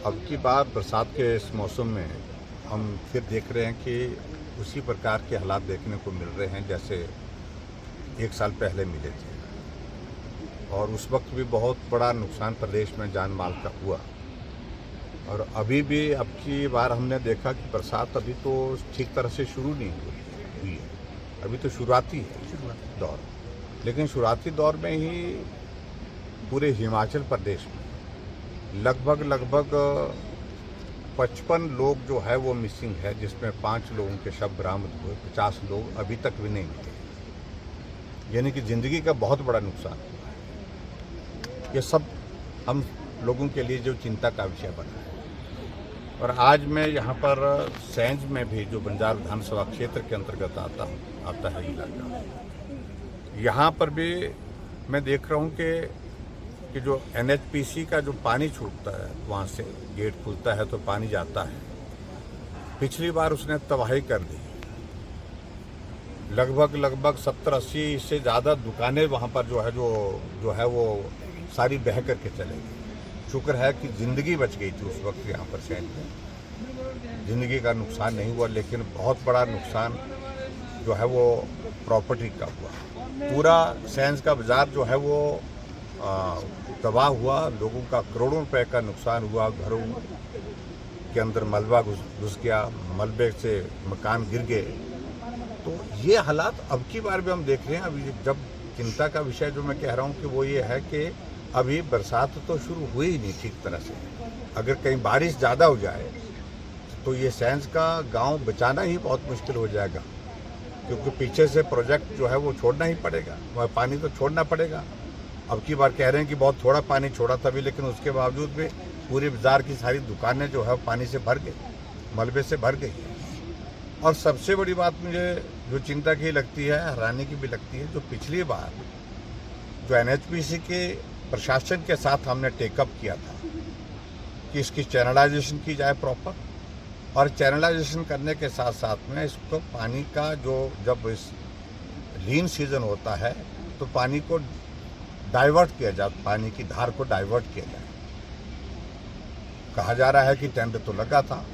अब की बार बरसात के इस मौसम में हम फिर देख रहे हैं कि उसी प्रकार के हालात देखने को मिल रहे हैं जैसे एक साल पहले मिले थे। और उस वक्त भी बहुत बड़ा नुकसान प्रदेश में जान माल का हुआ। और अभी भी अब की बार हमने देखा कि बरसात अभी तो ठीक तरह से शुरू नहीं हुई है, अभी तो शुरुआती है दौर। लेकिन शुरुआती दौर में ही पूरे हिमाचल प्रदेश में लगभग 55 लोग जो है वो मिसिंग है, जिसमें 5 लोगों के शव बरामद हुए, 50 लोग अभी तक भी नहीं मिले। यानी कि जिंदगी का बहुत बड़ा नुकसान हुआ है। ये सब हम लोगों के लिए जो चिंता का विषय बना है। और आज मैं यहाँ पर सैंज में भी, जो बंजार विधानसभा क्षेत्र के अंतर्गत आता है इलाका, यहाँ पर भी मैं देख रहा हूँ कि जो NHPC का जो पानी छूटता है, वहाँ से गेट खुलता है तो पानी जाता है। पिछली बार उसने तबाही कर दी। लगभग 70-80 से ज़्यादा दुकानें वहाँ पर जो है वो सारी बह करके चले गई। शुक्र है कि ज़िंदगी बच गई थी उस वक्त यहाँ पर सैंज में, ज़िंदगी का नुकसान नहीं हुआ। लेकिन बहुत बड़ा नुकसान जो है वो प्रॉपर्टी का हुआ। पूरा सैंज का बाज़ार जो है वो तबाह हुआ। लोगों का करोड़ों रुपए का नुकसान हुआ। घरों के अंदर मलबा घुस गया, मलबे से मकान गिर गए। तो ये हालात अब की बार भी हम देख रहे हैं। अभी जब चिंता का विषय जो मैं कह रहा हूँ कि वो ये है कि अभी बरसात तो शुरू हुई ही नहीं ठीक तरह से। अगर कहीं बारिश ज़्यादा हो जाए तो ये सैंज का गांव बचाना ही बहुत मुश्किल हो जाएगा, क्योंकि पीछे से प्रोजेक्ट जो है वो छोड़ना ही पड़ेगा, वह पानी तो छोड़ना पड़ेगा। अब की बार कह रहे हैं कि बहुत थोड़ा पानी छोड़ा था भी, लेकिन उसके बावजूद भी पूरी बाजार की सारी दुकानें जो है पानी से भर गई, मलबे से भर गई। और सबसे बड़ी बात मुझे जो चिंता की लगती है, हैरानी की भी लगती है, जो पिछली बार जो NHPC के प्रशासन के साथ हमने टेकअप किया था कि इसकी चैनलाइजेशन की जाए प्रॉपर, और चैनलाइजेशन करने के साथ साथ में इसको पानी का जब इस लीन सीजन होता है तो पानी को डाइवर्ट किया जाए, पानी की धार को डाइवर्ट किया जाए। कहा जा रहा है कि टेंडर तो लगा था,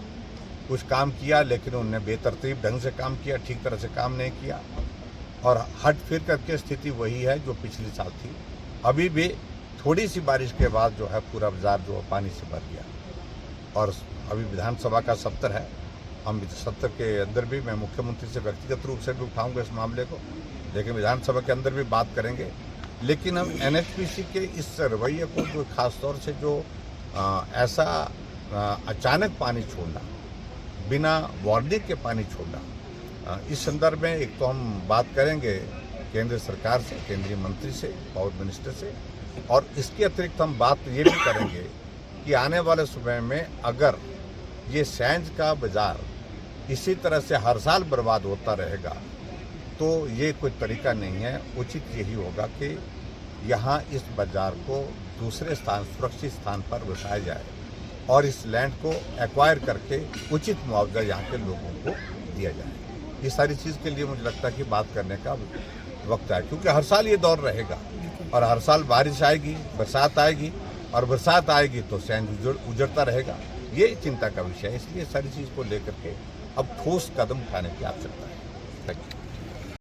कुछ काम किया, लेकिन उन्होंने बेतरतीब ढंग से काम किया, ठीक तरह से काम नहीं किया। और हट फिर करके स्थिति वही है जो पिछले साल थी। अभी भी थोड़ी सी बारिश के बाद जो है पूरा बाजार जो पानी से भर गया। और अभी विधानसभा का सत्र है, हम सत्र के अंदर भी मैं मुख्यमंत्री से व्यक्तिगत रूप से भी उठाऊंगा इस मामले को, लेकिन विधानसभा के अंदर भी बात करेंगे। लेकिन हम NHPC के इस रवैये को, जो खास तौर से जो ऐसा अचानक पानी छोड़ना, बिना वार्निंग के पानी छोड़ना, इस संदर्भ में एक तो हम बात करेंगे केंद्र सरकार से, केंद्रीय मंत्री से, पावर मिनिस्टर से। और इसके अतिरिक्त हम बात ये भी करेंगे कि आने वाले समय में अगर ये सैंज का बाजार इसी तरह से हर साल बर्बाद होता रहेगा तो ये कोई तरीका नहीं है। उचित यही होगा कि यहाँ इस बाजार को दूसरे स्थान, सुरक्षित स्थान पर बसाया जाए और इस लैंड को एक्वायर करके उचित मुआवजा यहाँ के लोगों को दिया जाए। ये सारी चीज़ के लिए मुझे लगता है कि बात करने का वक्त है, क्योंकि हर साल ये दौर रहेगा और हर साल बारिश आएगी, बरसात आएगी, और बरसात आएगी तो सैंज उजड़ता रहेगा। ये चिंता का विषय है। इसलिए सारी चीज़ को लेकर के अब ठोस कदम उठाने की आवश्यकता है। Thank you.